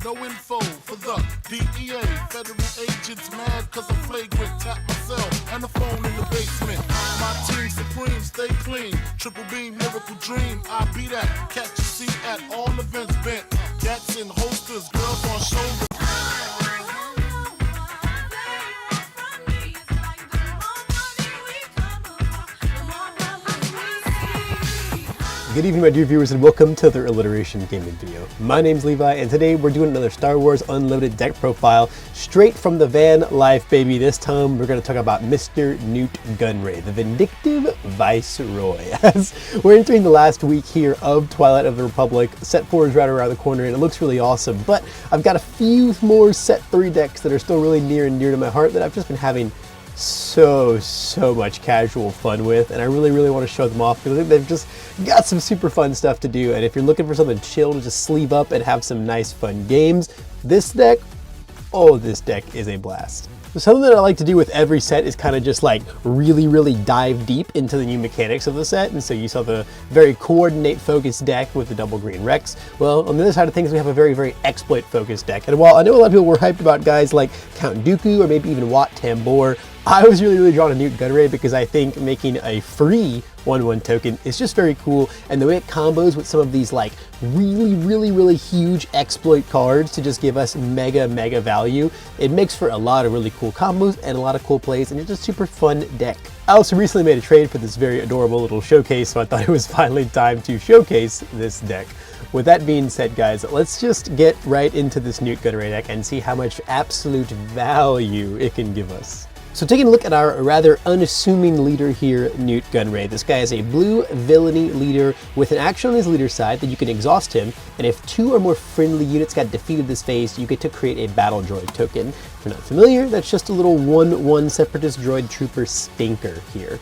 No info for the DEA. Federal agents mad cause I'm flagrant. Tap myself and the phone in the basement. My team supreme, stay clean. Triple beam, lyrical dream. I be that. Catch a seat at all events bent. Gats in holsters, girls on shoulders. Good evening, my dear viewers, and welcome to the Alliteration gaming video. My name's Levi, and today we're doing another Star Wars Unlimited deck profile straight from the van life, baby. This time we're going to talk about Mr. N.U.T.E Gunray, the vindictive viceroy. As we're entering the last week here of Twilight of the Republic, set 4 is right around the corner, and it looks really awesome. But I've got a few more set 3 decks that are still really near and dear to my heart that I've just been having so much casual fun with, and I really want to show them off because they've just got some super fun stuff to do. And if you're looking for something chill to just sleeve up and have some nice fun games, this deck is a blast. Something that I like to do with every set is kind of just like really dive deep into the new mechanics of the set. And so you saw the very coordinate focused deck with the double green Rex. Well, on the other side of things, we have a very exploit focused deck. And while I know a lot of people were hyped about guys like Count Dooku or maybe even Wat Tambor, I was really drawn to N.U.T.E Gunray because I think making a free 1/1 token is just very cool, and the way it combos with some of these like really huge exploit cards to just give us mega value, it makes for a lot of really cool combos and a lot of cool plays, and it's just a super fun deck. I also recently made a trade for this very adorable little showcase, so I thought it was finally time to showcase this deck. With that being said, guys, let's just get right into this N.U.T E Gunray deck and see how much absolute value it can give us. So taking a look at our rather unassuming leader here, N.U.T E Gunray. This guy is a blue villainy leader with an action on his leader side that you can exhaust him, and if 2 or more friendly units got defeated this phase, you get to create a battle droid token. If you're not familiar, that's just a little 1/1 separatist droid trooper stinker here.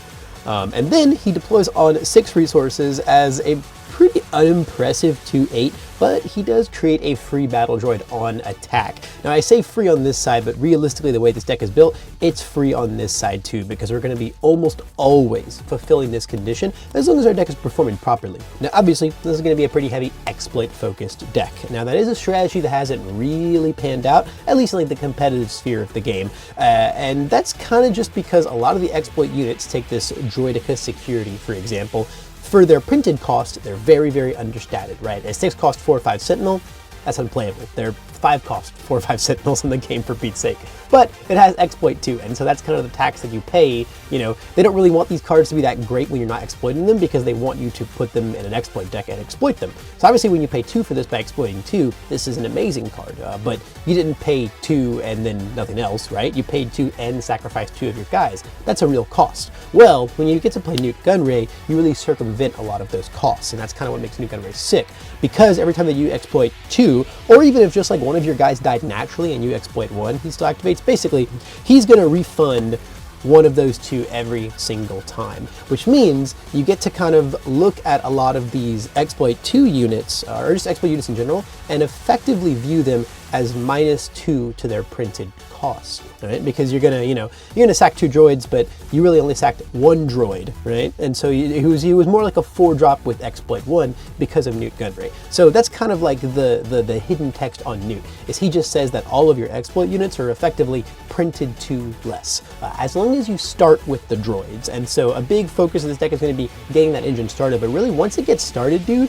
And then he deploys on 6 resources as a pretty unimpressive 2/8, but he does create a free battle droid on attack. Now I say free on this side, but realistically the way this deck is built, it's free on this side too, because we're going to be almost always fulfilling this condition as long as our deck is performing properly. Now obviously this is going to be a pretty heavy exploit focused deck. Now that is a strategy that hasn't really panned out, at least in like the competitive sphere of the game, and that's kind of just because a lot of the exploit units take this Droideka security, for example. For their printed cost, they're very understated, right? A 6 cost 4 or 5 Sentinel, that's unplayable. They're 5 cost 4 or 5 Sentinels in the game, for Pete's sake. But it has exploit too, and so that's kind of the tax that you pay. You know, they don't really want these cards to be that great when you're not exploiting them because they want you to put them in an exploit deck and exploit them. So obviously when you pay 2 for this by exploiting 2, this is an amazing card, but you didn't pay 2 and then nothing else, right? You paid 2 and sacrificed 2 of your guys. That's a real cost. Well, when you get to play N.U.T E Gunray, you really circumvent a lot of those costs, and that's kind of what makes N.U.T E Gunray sick, because every time that you exploit 2, or even if just like one of your guys died naturally and you exploit 1, he still activates. Basically, he's going to refund one of those 2 every single time, which means you get to kind of look at a lot of these exploit 2 units, or just exploit units in general, and effectively view them as -2 to their printed cost, right? Because you're gonna sack 2 droids, but you really only sacked 1 droid, right? And so he was more like a 4-drop with exploit 1 because of N.U.T E Gunray. So that's kind of like the hidden text on N.U.T E, is he just says that all of your exploit units are effectively printed 2 less, as long as you start with the droids. And so a big focus of this deck is going to be getting that engine started, but really once it gets started, dude,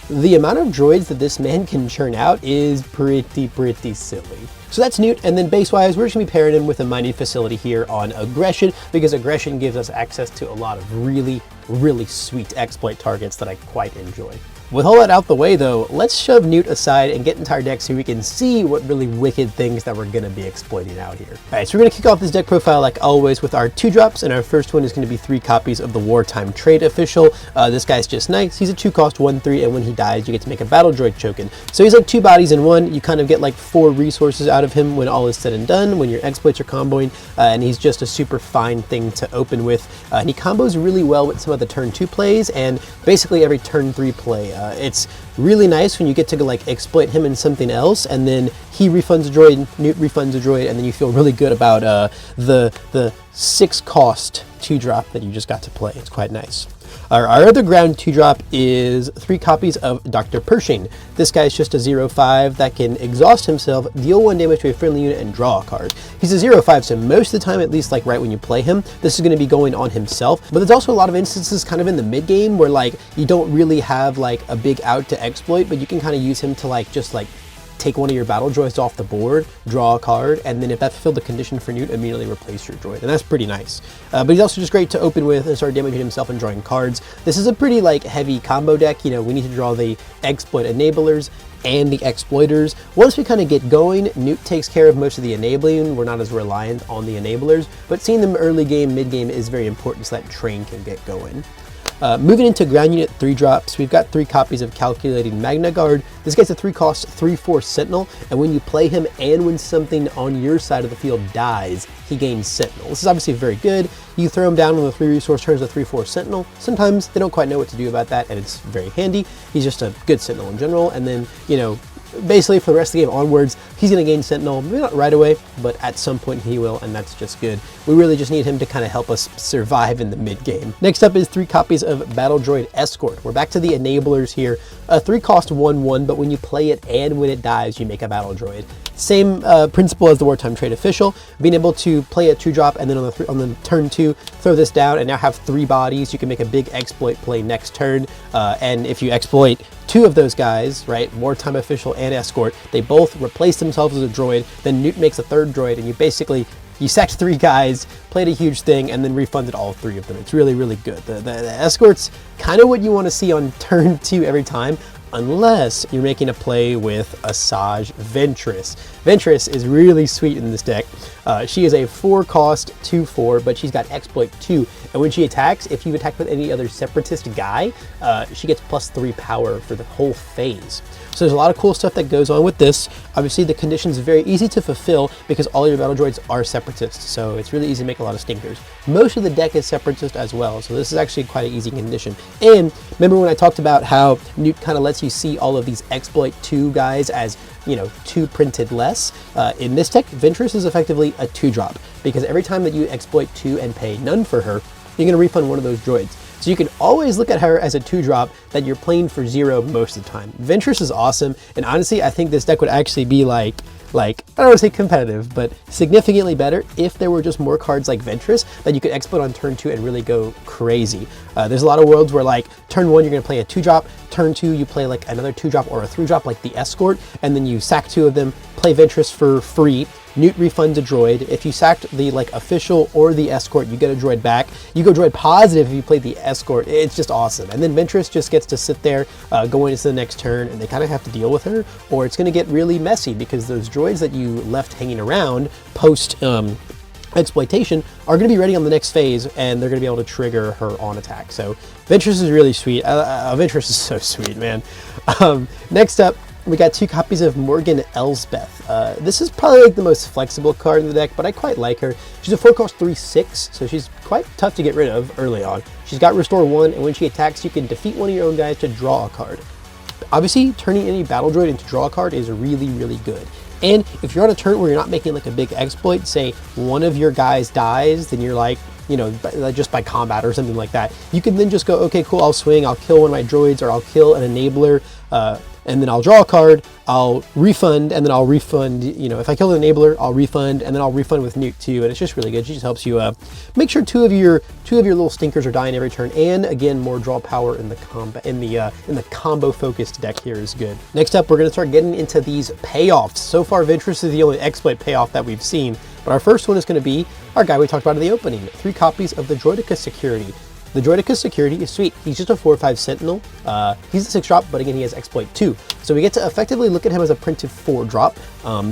the amount of droids that this man can churn out is pretty silly. So that's N.U.T E, and then base-wise, we're just going to be pairing him with a mining facility here on aggression, because aggression gives us access to a lot of really sweet exploit targets that I quite enjoy. With all that out the way though, let's shove N.U.T E aside and get into our deck so we can see what really wicked things that we're going to be exploiting out here. Alright, so we're going to kick off this deck profile like always with our 2 drops, and our first one is going to be 3 copies of the Wartime Trade Official. This guy's just nice. He's a 2 cost 1/3, and when he dies you get to make a battle droid token. So he's like 2 bodies in 1. You kind of get like 4 resources out of him when all is said and done, when your exploits are comboing, and he's just a super fine thing to open with. And he combos really well with some of the turn 2 plays and basically every turn 3 play. It's really nice when you get to like exploit him in something else, and then he refunds a droid, Newt refunds a droid, and then you feel really good about the 6 cost 2-drop that you just got to play. It's quite nice. Our other ground 2-drop is 3 copies of Dr. Pershing. This guy is just a 0-5 that can exhaust himself, deal 1 damage to a friendly unit, and draw a card. He's a 0-5, so most of the time, at least like right when you play him, this is going to be going on himself. But there's also a lot of instances kind of in the mid game where like you don't really have like a big out to exploit, but you can kind of use him to like just like take one of your battle droids off the board, draw a card, and then if that fulfilled the condition for Newt, immediately replace your droid, and that's pretty nice. But he's also just great to open with and start damaging himself and drawing cards. This is a pretty like heavy combo deck. You know, we need to draw the exploit enablers and the exploiters. Once we kind of get going, Newt takes care of most of the enabling. We're not as reliant on the enablers, but seeing them early game, mid game is very important so that train can get going. Moving into ground unit 3-drops, we've got 3 copies of Calculating Magna Guard. This guy's a 3-cost 3/4 Sentinel, and when you play him and when something on your side of the field dies, he gains Sentinel. This is obviously very good. You throw him down on the 3 resource turns of 3/4 Sentinel. Sometimes they don't quite know what to do about that, and it's very handy. He's just a good Sentinel in general, and then, you know, basically for the rest of the game onwards, he's going to gain Sentinel, maybe not right away, but at some point he will, and that's just good. We really just need him to kind of help us survive in the mid game. Next up is 3 copies of Battle Droid Escort. We're back to the enablers here. A 3-cost 1/1, but when you play it and when it dies, you make a battle droid. Same principle as the Wartime Trade Official, being able to play a 2-drop and then on the turn 2, throw this down and now have 3 bodies. You can make a big exploit play next turn, and if you exploit 2 of those guys, right, Wartime Official and Escort, they both replace themselves as a droid, then Newt makes a 3rd droid, and you sacked 3 guys, played a huge thing, and then refunded all 3 of them. It's really, really good. The Escort's kind of what you want to see on turn 2 every time, unless you're making a play with Asajj Ventress. Ventress is really sweet in this deck. She is a 4-cost 2/4, but she's got exploit 2, and when she attacks, if you've attacked with any other Separatist guy, she gets +3 power for the whole phase. So there's a lot of cool stuff that goes on with this. Obviously the conditions are very easy to fulfill because all your battle droids are Separatists, so it's really easy to make a lot of stinkers. Most of the deck is Separatist as well, so this is actually quite an easy condition. And remember when I talked about how Newt kind of lets you see all of these exploit 2 guys as, you know, 2 printed less? In this deck, Ventress is effectively a 2-drop, because every time that you exploit 2 and pay none for her, you're going to refund one of those droids. So you can always look at her as a 2-drop that you're playing for 0 most of the time. Ventress is awesome, and honestly, I think this deck would actually be like, I don't want to say competitive, but significantly better if there were just more cards like Ventress that you could exploit on turn 2 and really go crazy. There's a lot of worlds where like turn 1 you're going to play a 2-drop, turn 2 you play like another 2-drop or a 3-drop like the Escort, and then you sack 2 of them, play Ventress for free. Newt refunds a droid. If you sacked the like official or the Escort, you get a droid back. You go droid positive if you play the Escort. It's just awesome. And then Ventress just gets to sit there going into the next turn, and they kind of have to deal with her, or it's going to get really messy because those droids that you left hanging around post exploitation are going to be ready on the next phase, and they're going to be able to trigger her on attack. So Ventress is really sweet. Ventress is so sweet, man. Next up, we got 2 copies of Morgan Elsbeth. This is probably like the most flexible card in the deck, but I quite like her. She's a 4-cost 3/6, so she's quite tough to get rid of early on. She's got Restore 1, and when she attacks, you can defeat one of your own guys to draw a card. Obviously, turning any battle droid into draw a card is really, really good. And if you're on a turn where you're not making like a big exploit, say one of your guys dies, then you're like, you know, just by combat or something like that, you can then just go, okay, cool, I'll swing, I'll kill one of my droids, or I'll kill an enabler, and then I'll draw a card, I'll refund, and then I'll refund, you know, if I kill the enabler, I'll refund, and then I'll refund with N.U.T.E too, and it's just really good. She just helps you make sure two of your little stinkers are dying every turn, and again, more draw power in the combo focused deck here is good. Next up, we're gonna start getting into these payoffs. So far, Ventress is the only exploit payoff that we've seen, but our first one is gonna be our guy we talked about in the opening, 3 copies of the Droideka Security. The Droideka Security is sweet. He's just a 4/5 Sentinel. He's a 6-drop, but again, he has Exploit 2. So we get to effectively look at him as a printed 4-drop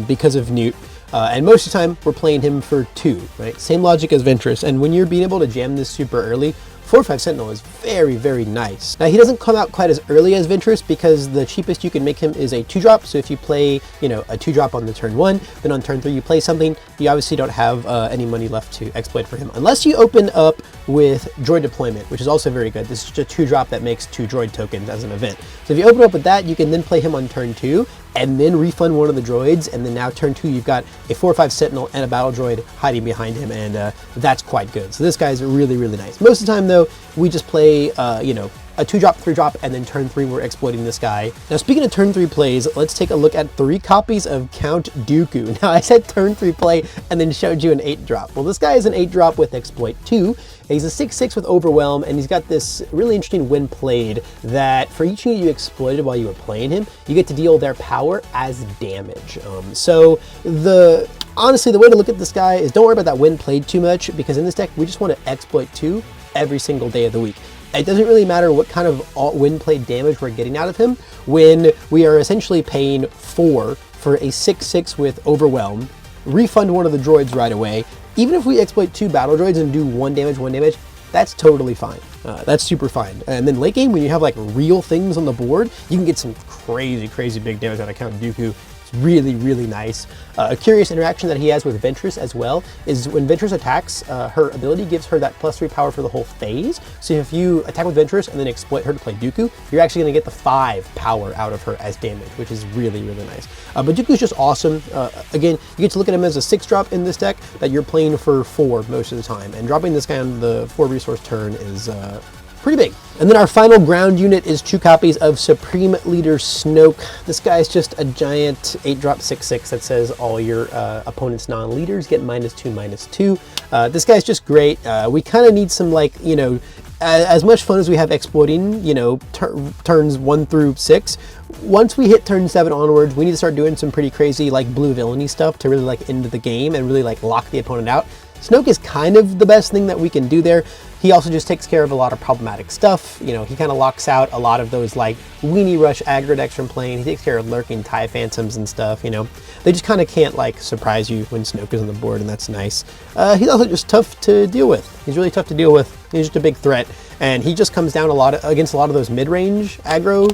because of N.U.T E. And most of the time, we're playing him for 2, right? Same logic as Ventress. And when you're being able to jam this super early, 4/5 Sentinel is very, very nice. Now he doesn't come out quite as early as Ventress because the cheapest you can make him is a 2-drop. So if you play, you know, a 2-drop on the turn 1, then on turn 3 you play something, you obviously don't have any money left to exploit for him. Unless you open up with Droid Deployment, which is also very good. This is just a 2-drop that makes 2 droid tokens as an event. So if you open up with that, you can then play him on turn 2 and then refund one of the droids, and then now turn 2 you've got a 4/5 Sentinel and a battle droid hiding behind him, and that's quite good. So this guy's really, really nice. Most of the time though, we just play, you know, a 2-drop, 3-drop, and then turn 3 we're exploiting this guy. Now speaking of turn 3 plays, let's take a look at 3 copies of Count Dooku. Now I said turn 3 play and then showed you an 8-drop. Well, this guy is an 8-drop with exploit 2. He's a 6/6 with Overwhelm, and he's got this really interesting when played that for each unit you exploited while you were playing him, you get to deal their power as damage. Honestly, the way to look at this guy is don't worry about that when played too much, because in this deck, we just want to exploit 2 every single day of the week. It doesn't really matter what kind of when played damage we're getting out of him when we are essentially paying 4 for a 6/6 with Overwhelm, refund one of the droids right away. Even if we exploit 2 battle droids and do 1 damage, that's totally fine. That's super fine. And then late game, when you have like real things on the board, you can get some crazy, crazy big damage out of Count Dooku. It's really, really nice. A curious interaction that he has with Ventress as well is when Ventress attacks, her ability gives her that +3 power for the whole phase. So if you attack with Ventress and then exploit her to play Dooku, you're actually going to get the 5 power out of her as damage, which is really, really nice. But Dooku's just awesome. Again, you get to look at him as a 6-drop in this deck that you're playing for 4 most of the time. And dropping this guy on the 4 resource turn is pretty big. And then our final ground unit is 2 copies of Supreme Leader Snoke. This guy is just a giant 8-drop 6/6 that says all your opponent's non-leaders get -2/-2. This guy's just great. We kind of need some, like, you know, as much fun as we have exploiting, you know, turns 1 through 6. Once we hit turn 7 onwards, we need to start doing some pretty crazy, like, blue villainy stuff to really, like, end the game and really, like, lock the opponent out. Snoke is kind of the best thing that we can do there. He also just takes care of a lot of problematic stuff. You know, he kind of locks out a lot of those like weenie rush aggro decks from playing. He takes care of lurking TIE Phantoms and stuff, you know. They just kind of can't like surprise you when Snoke is on the board, and that's nice. He's also just tough to deal with. He's really tough to deal with. He's just a big threat. And he just comes down against a lot of those mid-range aggro,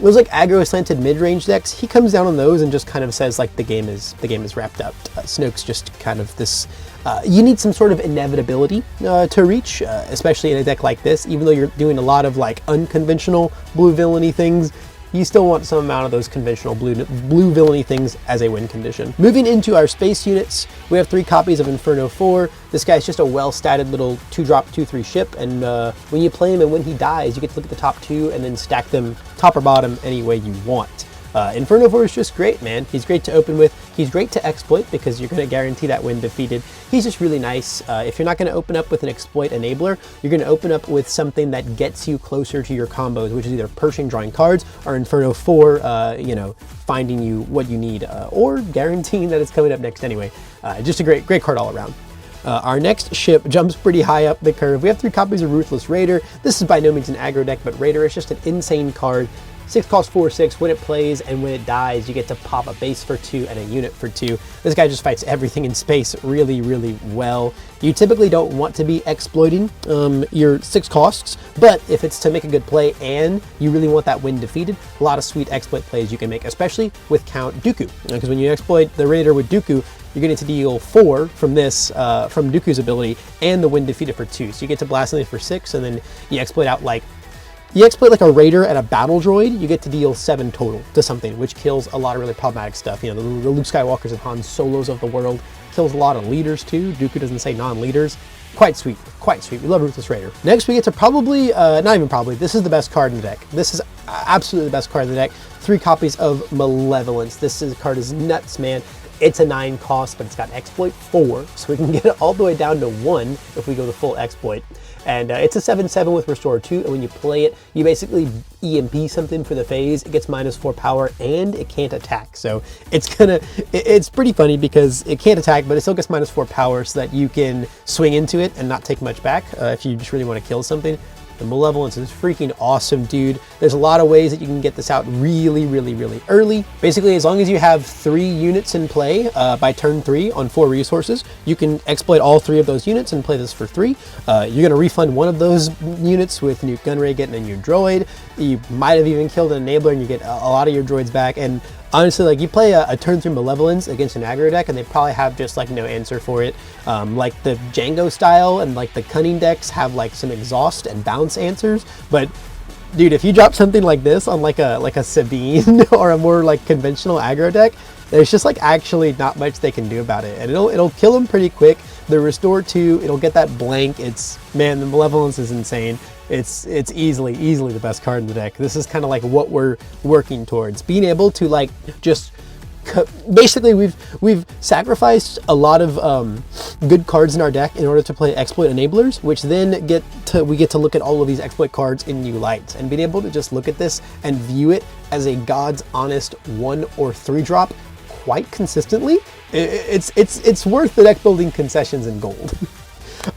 those like aggro slanted mid-range decks. He comes down on those and just kind of says like the game is wrapped up. Snoke's just kind of this. You need some sort of inevitability to reach, especially in a deck like this. Even though you're doing a lot of like unconventional blue villainy things, you still want some amount of those conventional blue villainy things as a win condition. Moving into our space units, we have 3 copies of Inferno 4. This guy's just a well-statted little 2-drop 2/3 ship, and when you play him and when he dies, you get to look at the top 2 and then stack them top or bottom any way you want. Inferno 4 is just great, man. He's great to open with. He's great to exploit because you're going to guarantee that when defeated. He's just really nice. If you're not going to open up with an exploit enabler, you're going to open up with something that gets you closer to your combos, which is either Pershing drawing cards or Inferno 4, you know, finding you what you need, or guaranteeing that it's coming up next anyway. Just a great card all around. Our next ship jumps pretty high up the curve. We have 3 copies of Ruthless Raider. This is by no means an aggro deck, but Raider is just an insane card. 6 costs 4/6. When it plays and when it dies, you get to pop a base for 2 and a unit for 2. This guy just fights everything in space really, really well. You typically don't want to be exploiting your 6 costs, but if it's to make a good play and you really want that win defeated, a lot of sweet exploit plays you can make, especially with Count Dooku. Because when you exploit the Raider with Dooku, you're going to deal 4 from this, from Dooku's ability, and the win defeated for 2. So you get to blast something for 6, and then you exploit out like a Raider and a battle droid, you get to deal 7 total to something, which kills a lot of really problematic stuff. You know, the Luke Skywalkers and Han Solos of the world. Kills a lot of leaders too. Dooku doesn't say non-leaders. Quite sweet, quite sweet. We love Ruthless Raider. Next we get to probably, not even probably, this is the best card in the deck. This is absolutely the best card in the deck. 3 copies of Malevolence. Card is nuts, man. It's a 9 cost, but it's got exploit 4, so we can get it all the way down to 1 if we go the full exploit. And it's a 7/7 with Restore 2, and when you play it, you basically EMP something for the phase. It gets -4 power, and it can't attack. So it's pretty funny because it can't attack, but it still gets -4 power so that you can swing into it and not take much back if you just really want to kill something. The Malevolence is freaking awesome, dude. There's a lot of ways that you can get this out really early. Basically, as long as you have 3 units in play by turn 3 on 4 resources, you can exploit all 3 of those units and play this for 3. You're going to refund one of those units with N.U.T.E Gunray getting a new droid. You might have even killed an enabler and you get a lot of your droids back. And honestly, like, you play a turn 3 Malevolence against an aggro deck and they probably have just like no answer for it. Like the Django style and like the Cunning decks have like some exhaust and bounce answers, but dude, if you drop something like this on like a Sabine or a more like conventional aggro deck, there's just like actually not much they can do about it, and it'll kill them pretty quick. The Restore 2, it'll get that blank. Man, the Malevolence is insane. It's easily the best card in the deck. This is kind of like what we're working towards, being able to like just basically we've sacrificed a lot of good cards in our deck in order to play exploit enablers, which then we get to look at all of these exploit cards in new lights, and being able to just look at this and view it as a God's honest 1 or 3 drop quite consistently. It's worth the deck building concessions in gold.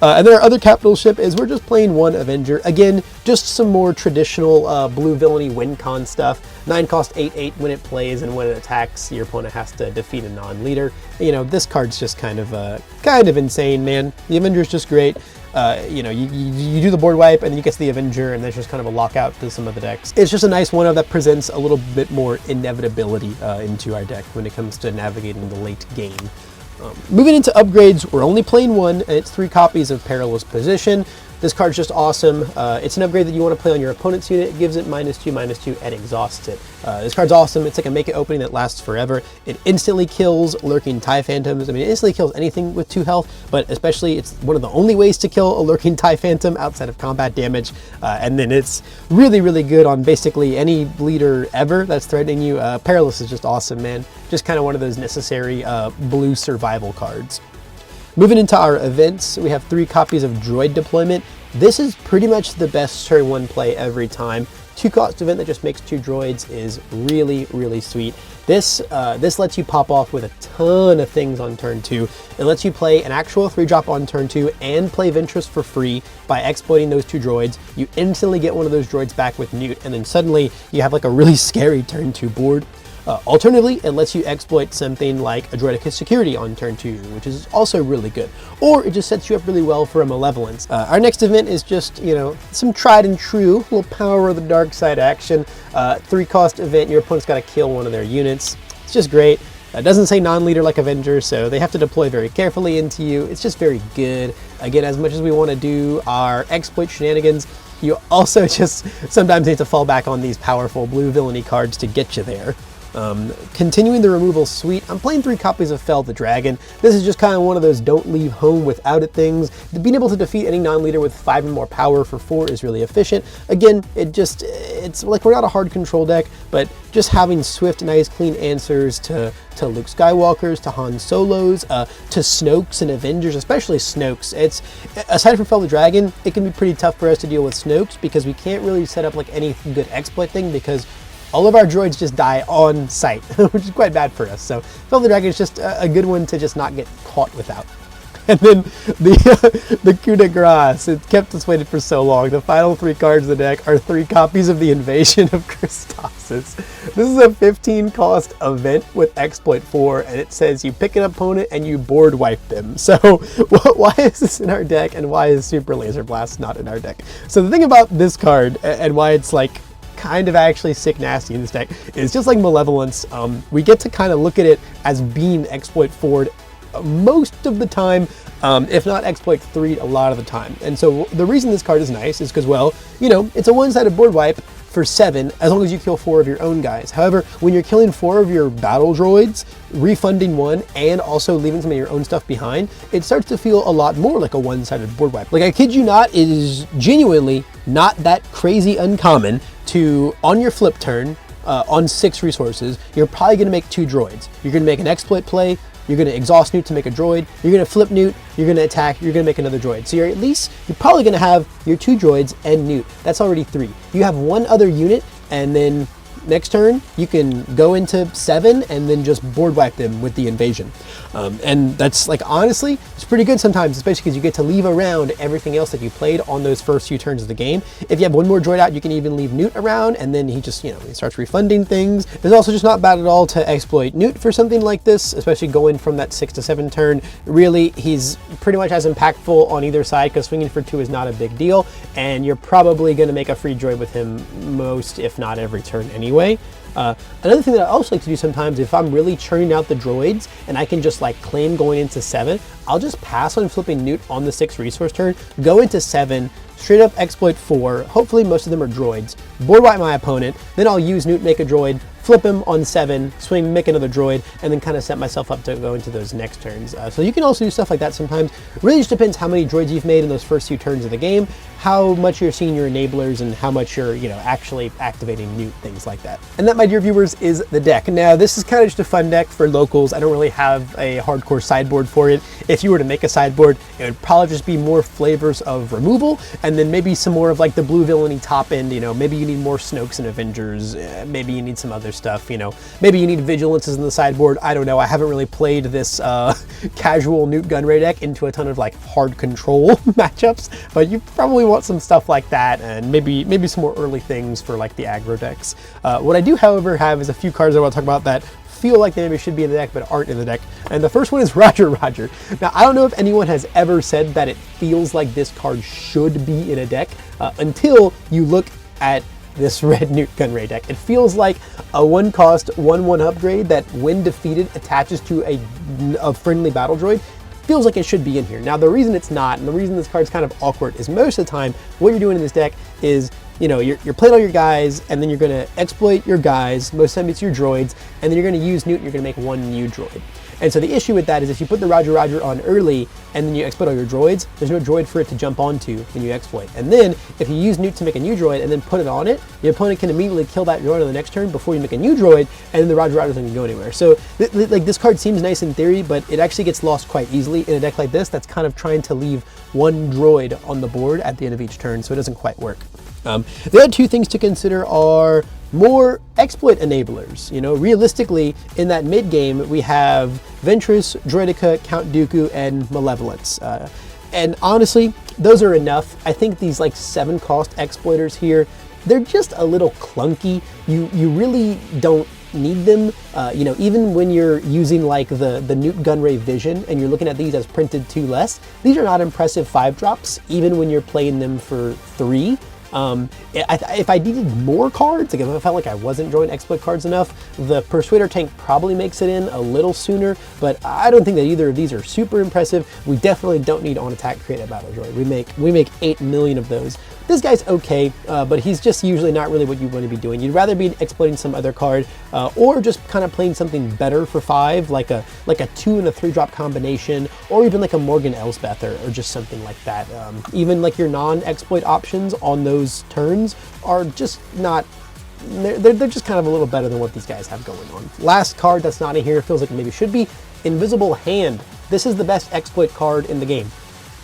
And then our other capital ship is we're just playing 1 Avenger. Again, just some more traditional blue villainy win con stuff. 9 cost 8/8 when it plays, and when it attacks, your opponent has to defeat a non-leader. You know, this card's just kind of insane, man. The Avenger's just great. You know, you do the board wipe and then you get to the Avenger, and that's just kind of a lockout to some of the decks. It's just a nice one that presents a little bit more inevitability into our deck when it comes to navigating the late game. Moving into upgrades, we're only playing 1, and it's 3 copies of Perilous Position. This card's just awesome. It's an upgrade that you want to play on your opponent's unit. It gives it -2/-2 and exhausts it. This card's awesome. It's like a make it opening that lasts forever. It instantly kills lurking TIE Phantoms. I mean, it instantly kills anything with 2 health, but especially it's one of the only ways to kill a lurking TIE Phantom outside of combat damage. And then it's really good on basically any leader ever that's threatening you. Perilous is just awesome, man. Just kind of one of those necessary blue survival cards. Moving into our events, we have 3 copies of Droid Deployment. This is pretty much the best turn 1 play every time. 2-cost event that just makes 2 droids is really sweet. This lets you pop off with a ton of things on turn 2. It lets you play an actual 3-drop on turn 2 and play Ventress for free by exploiting those 2 droids. You instantly get one of those droids back with N.U.T E, and then suddenly you have like a really scary turn 2 board. Alternatively, it lets you exploit something like a Droidicus Security on turn 2, which is also really good. Or it just sets you up really well for a Malevolence. Our next event is just, you know, some tried and true little Power of the Dark Side action. 3-cost event, your opponent's got to kill one of their units. It's just great. It doesn't say non-leader like Avenger, so they have to deploy very carefully into you. It's just very good. Again, as much as we want to do our exploit shenanigans, you also just sometimes need to fall back on these powerful blue villainy cards to get you there. Continuing the removal suite, I'm playing 3 copies of Fell the Dragon. This is just kind of one of those don't leave home without it things. Being able to defeat any non-leader with 5 or more power for 4 is really efficient. Again, it's like we're not a hard control deck, but just having swift, nice, clean answers to Luke Skywalkers, to Han Solos, to Snokes and Avengers, especially Snokes. Aside from Fell the Dragon, it can be pretty tough for us to deal with Snokes because we can't really set up like any good exploit thing because all of our droids just die on sight, which is quite bad for us. So Fell the Dragon is just a good one to just not get caught without. And then the coup de grace, it kept us waiting for so long. The final 3 cards of the deck are 3 copies of the Invasion of Christosis. This is a 15-cost event with exploit 4, and it says you pick an opponent and you board wipe them. So why is this in our deck, and why is Super Laser Blast not in our deck? So the thing about this card, and why it's like kind of actually sick nasty in this deck, is just like Malevolence. We get to kind of look at it as being exploit forward most of the time, if not exploit 3 a lot of the time. And so the reason this card is nice is because, well, you know, it's a one-sided board wipe for 7 as long as you kill 4 of your own guys. However, when you're killing 4 of your battle droids, refunding 1 and also leaving some of your own stuff behind, it starts to feel a lot more like a one-sided board wipe. Like, I kid you not, it is genuinely not that crazy uncommon to, on your flip turn, on 6 resources, you're probably going to make 2 droids. You're going to make an exploit play, you're going to exhaust N.U.T E to make a droid, you're going to flip N.U.T E, you're going to attack, you're going to make another droid. So you're probably going to have your 2 droids and N.U.T E. That's already 3. You have 1 other unit, and then next turn, you can go into 7 and then just board wipe them with the invasion. And that's like, honestly, it's pretty good sometimes, especially because you get to leave around everything else that you played on those first few turns of the game. If you have one more droid out, you can even leave N.U.T.E around, and then he just, he starts refunding things. It's also just not bad at all to exploit N.U.T E for something like this, especially going from that 6 to 7 turn. Really, he's pretty much as impactful on either side, because swinging for 2 is not a big deal, and you're probably going to make a free droid with him most, if not every turn anyway. Another thing that I also like to do sometimes, if I'm really churning out the droids and I can just like claim going into 7, I'll just pass on flipping N.U.T on the 6 resource turn, go into 7, straight up exploit 4, hopefully most of them are droids, board wipe my opponent, then I'll use N.U.T, make a droid, flip him on 7, swing, make another droid, and then kind of set myself up to go into those next turns. So you can also do stuff like that sometimes. Really just depends how many droids you've made in those first few turns of the game, how much you're seeing your enablers, and how much you're, actually activating N.U.T, things like that. And that, my dear viewers, is the deck. Now, this is kind of just a fun deck for locals. I don't really have a hardcore sideboard for it. If you were to make a sideboard, it would probably just be more flavors of removal, and then maybe some more of like the blue villainy top end. Maybe you need more Snokes and Avengers, maybe you need some other stuff, maybe you need Vigilances in the sideboard. I don't know. I haven't really played this casual N.U.T Gunray deck into a ton of like hard control matchups, but you probably want some stuff like that, and maybe some more early things for like the aggro decks. What I do, however, have is a few cards I want to talk about that feel like they maybe should be in the deck but aren't in the deck. And the first one is Roger Roger. Now, I don't know if anyone has ever said that it feels like this card should be in a deck until you look at this red N.U.T Gunray deck. It feels like a 1-cost 1/1 upgrade that, when defeated, attaches to a friendly battle droid. Feels like it should be in here. Now, the reason it's not, and the reason this card's kind of awkward, is most of the time what you're doing in this deck is, you're playing all your guys, and then you're going to exploit your guys. Most of the time it's your droids, and then you're going to use N.U.T and you're going to make one new droid. And so the issue with that is, if you put the Roger Roger on early and then you exploit all your droids, there's no droid for it to jump onto when you exploit. And then if you use N.U.T to make a new droid and then put it on it, your opponent can immediately kill that droid on the next turn before you make a new droid, and then the Roger Roger doesn't go anywhere. So like, this card seems nice in theory, but it actually gets lost quite easily in a deck like this that's kind of trying to leave one droid on the board at the end of each turn, so it doesn't quite work. The other two things to consider are more exploit enablers. Realistically, in that mid game, we have Ventress, Droideka, Count Dooku, and Malevolence. And honestly, those are enough. I think these like 7-cost exploiters here, they're just a little clunky. You really don't need them. Even when you're using like the N.U.T Gunray Vision and you're looking at these as printed 2 less, these are not impressive 5-drops, even when you're playing them for 3. If I needed more cards, like if I felt like I wasn't drawing exploit cards enough, the Persuader tank probably makes it in a little sooner, but I don't think that either of these are super impressive. We definitely don't need on attack create a battle droid. We make 8 million of those. This guy's okay, but he's just usually not really what you want to be doing. You'd rather be exploiting some other card, or just kind of playing something better for 5, like a 2 and a 3-drop combination, or even like a Morgan Elsbeth or just something like that. Even like your non-exploit options on those turns are just not, they're just kind of a little better than what these guys have going on. Last card that's not in here, feels like it maybe should be, Invisible Hand. This is the best exploit card in the game.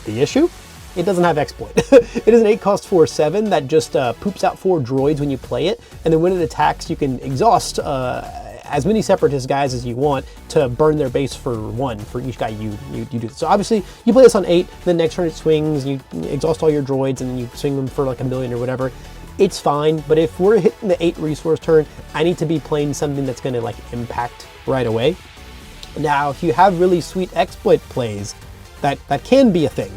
The issue? It doesn't have exploit. It is an 8-cost 4/7 that just poops out 4 droids when you play it, and then when it attacks, you can exhaust as many Separatist guys as you want to burn their base for 1 for each guy you do. So obviously, you play this on 8, then next turn it swings, you exhaust all your droids, and then you swing them for like 1 million or whatever. It's fine, but if we're hitting the 8 resource turn, I need to be playing something that's gonna like impact right away. Now, if you have really sweet exploit plays, that can be a thing,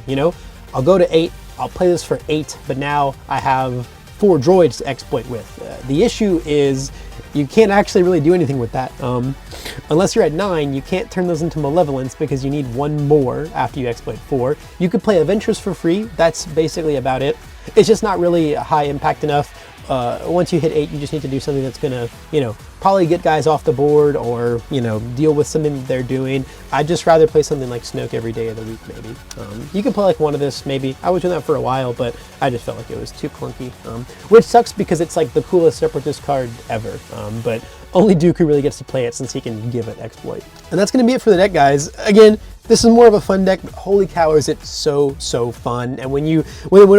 I'll go to 8, I'll play this for 8, but now I have 4 droids to exploit with. The issue is you can't actually really do anything with that. Unless you're at 9, you can't turn those into Malevolence because you need 1 more after you exploit 4. You could play Adventures for free, that's basically about it. It's just not really high impact enough. Once you hit 8, you just need to do something that's gonna, probably get guys off the board or, deal with something that they're doing. I'd just rather play something like Snoke every day of the week, maybe. You could play like one of this, maybe. I was doing that for a while, but I just felt like it was too clunky. Which sucks because it's like the coolest Separatist card ever. But only Dooku really gets to play it since he can give it exploit. And that's gonna be it for the deck, guys. Again, This is more of a fun deck, but holy cow is it so fun. And when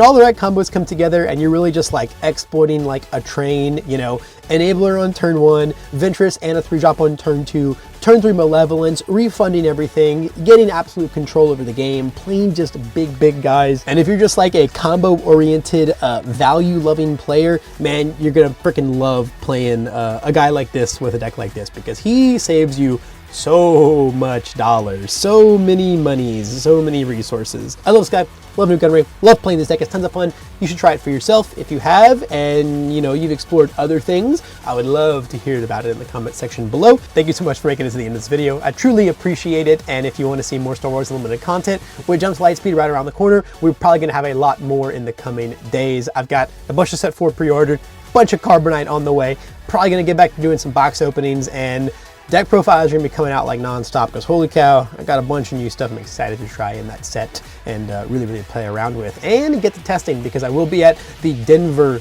all the right combos come together and you're really just like exploiting like a train, you know, Enabler on turn 1, Ventress and a 3-drop on turn 2, turn 3 Malevolence, refunding everything, getting absolute control over the game, playing just big guys. And if you're just like a combo-oriented, value-loving player, man, you're gonna freaking love playing a guy like this with a deck like this, because he saves you so much dollars, so many monies, so many resources. I love this guy, love New Gunray, love playing this deck. It's tons of fun. You should try it for yourself if you have, and you know, you've explored other things. I would love to hear about it in the comment section below. Thank you so much for making it to the end of this video. I truly appreciate it. And if you want to see more Star Wars Unlimited content with Jumps Lightspeed right around the corner, we're probably going to have a lot more in the coming days. I've got a bunch of set 4 pre-ordered, bunch of Carbonite on the way, probably going to get back to doing some box openings, and deck profiles are going to be coming out like non-stop, because holy cow, I got a bunch of new stuff I'm excited to try in that set and really play around with and get to testing, because I will be at the Denver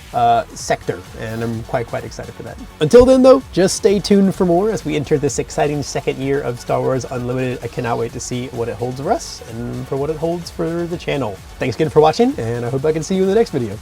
sector and I'm quite excited for that. Until then though, just stay tuned for more as we enter this exciting second year of Star Wars Unlimited. I cannot wait to see what it holds for us and for what it holds for the channel. Thanks again for watching, and I hope I can see you in the next video.